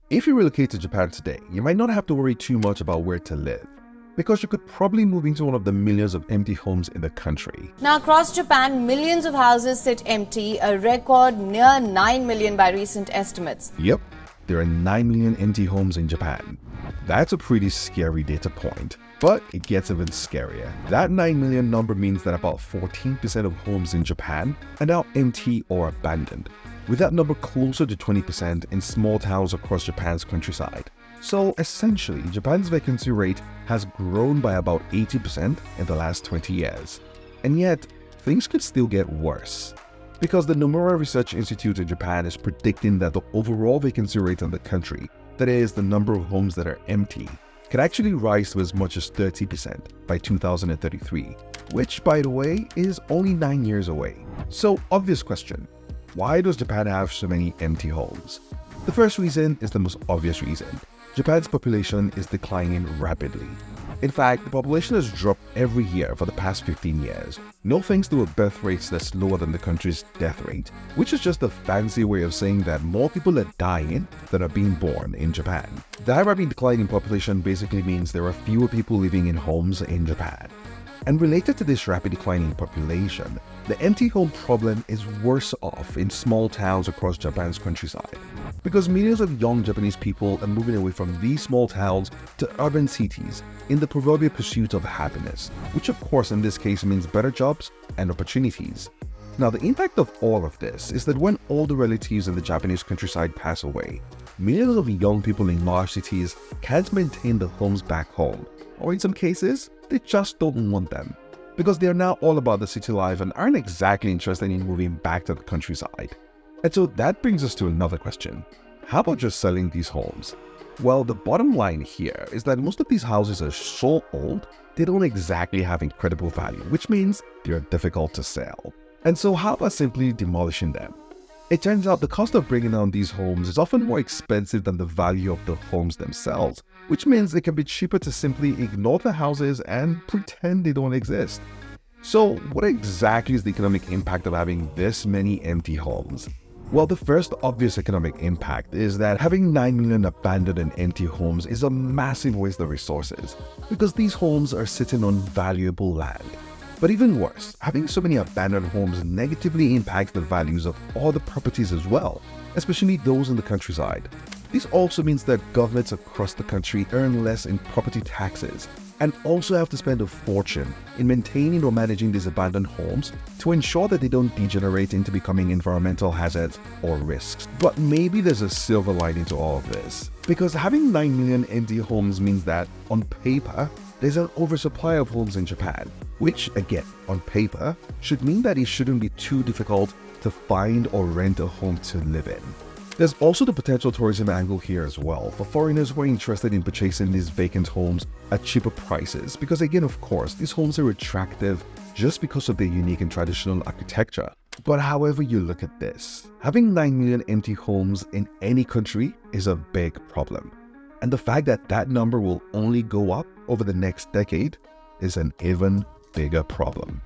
If you relocate to Japan today, you might not have to worry too much about where to live, because you could probably move into one of the millions of empty homes in the country. Now, across Japan, millions of houses sit empty, a record near 9 million by recent estimates. Yep, there are 9 million empty homes in Japan. That's a pretty scary data point, but it gets even scarier. That 9 million number means that about 14% of homes in Japan are now empty or abandoned, with that number closer to 20% in small towns across Japan's countryside. So essentially, Japan's vacancy rate has grown by about 80% in the last 20 years. And yet, things could still get worse, because the Nomura Research Institute in Japan is predicting that the overall vacancy rate in the country, that is, the number of homes that are empty, could actually rise to as much as 30% by 2033, which, by the way, is only 9 years away. So, obvious question. Why does Japan have so many empty homes? The first reason is the most obvious reason. Japan's population is declining rapidly. In fact, the population has dropped every year for the past 15 years, no thanks to a birth rate that's lower than the country's death rate, which is just a fancy way of saying that more people are dying than are being born in Japan. The rapid decline in population basically means there are fewer people living in homes in Japan. And related to this rapid decline in population, the empty home problem is worse off in small towns across Japan's countryside, because millions of young Japanese people are moving away from these small towns to urban cities in the proverbial pursuit of happiness, which of course in this case means better jobs and opportunities. Now, the impact of all of this is that when older relatives in the Japanese countryside pass away, millions of young people in large cities can't maintain the homes back home, or in some cases, they just don't want them, because they are now all about the city life and aren't exactly interested in moving back to the countryside. And so that brings us to another question. How about just selling these homes? Well, the bottom line here is that most of these houses are so old, they don't exactly have incredible value, which means they're difficult to sell. And so how about simply demolishing them? It turns out the cost of bringing down these homes is often more expensive than the value of the homes themselves, which means it can be cheaper to simply ignore the houses and pretend they don't exist. So what exactly is the economic impact of having this many empty homes? Well, the first obvious economic impact is that having 9 million abandoned and empty homes is a massive waste of resources, because these homes are sitting on valuable land. But even worse, having so many abandoned homes negatively impacts the values of all the properties as well, especially those in the countryside. This also means that governments across the country earn less in property taxes and also have to spend a fortune in maintaining or managing these abandoned homes to ensure that they don't degenerate into becoming environmental hazards or risks. But maybe there's a silver lining to all of this, because having 9 million empty homes means that, on paper, there's an oversupply of homes in Japan, which, again, on paper, should mean that it shouldn't be too difficult to find or rent a home to live in. There's also the potential tourism angle here as well, for foreigners who are interested in purchasing these vacant homes at cheaper prices, because again, of course, these homes are attractive just because of their unique and traditional architecture. But however you look at this, having 9 million empty homes in any country is a big problem. And the fact that that number will only go up over the next decade is an even bigger problem.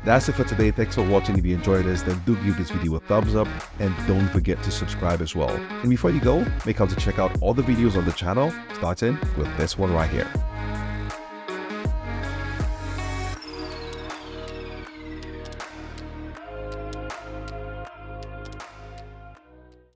That's it for today. Thanks for watching. If you enjoyed this, then do give this video a thumbs up and don't forget to subscribe as well. And before you go, make sure to check out all the videos on the channel, starting with this one right here.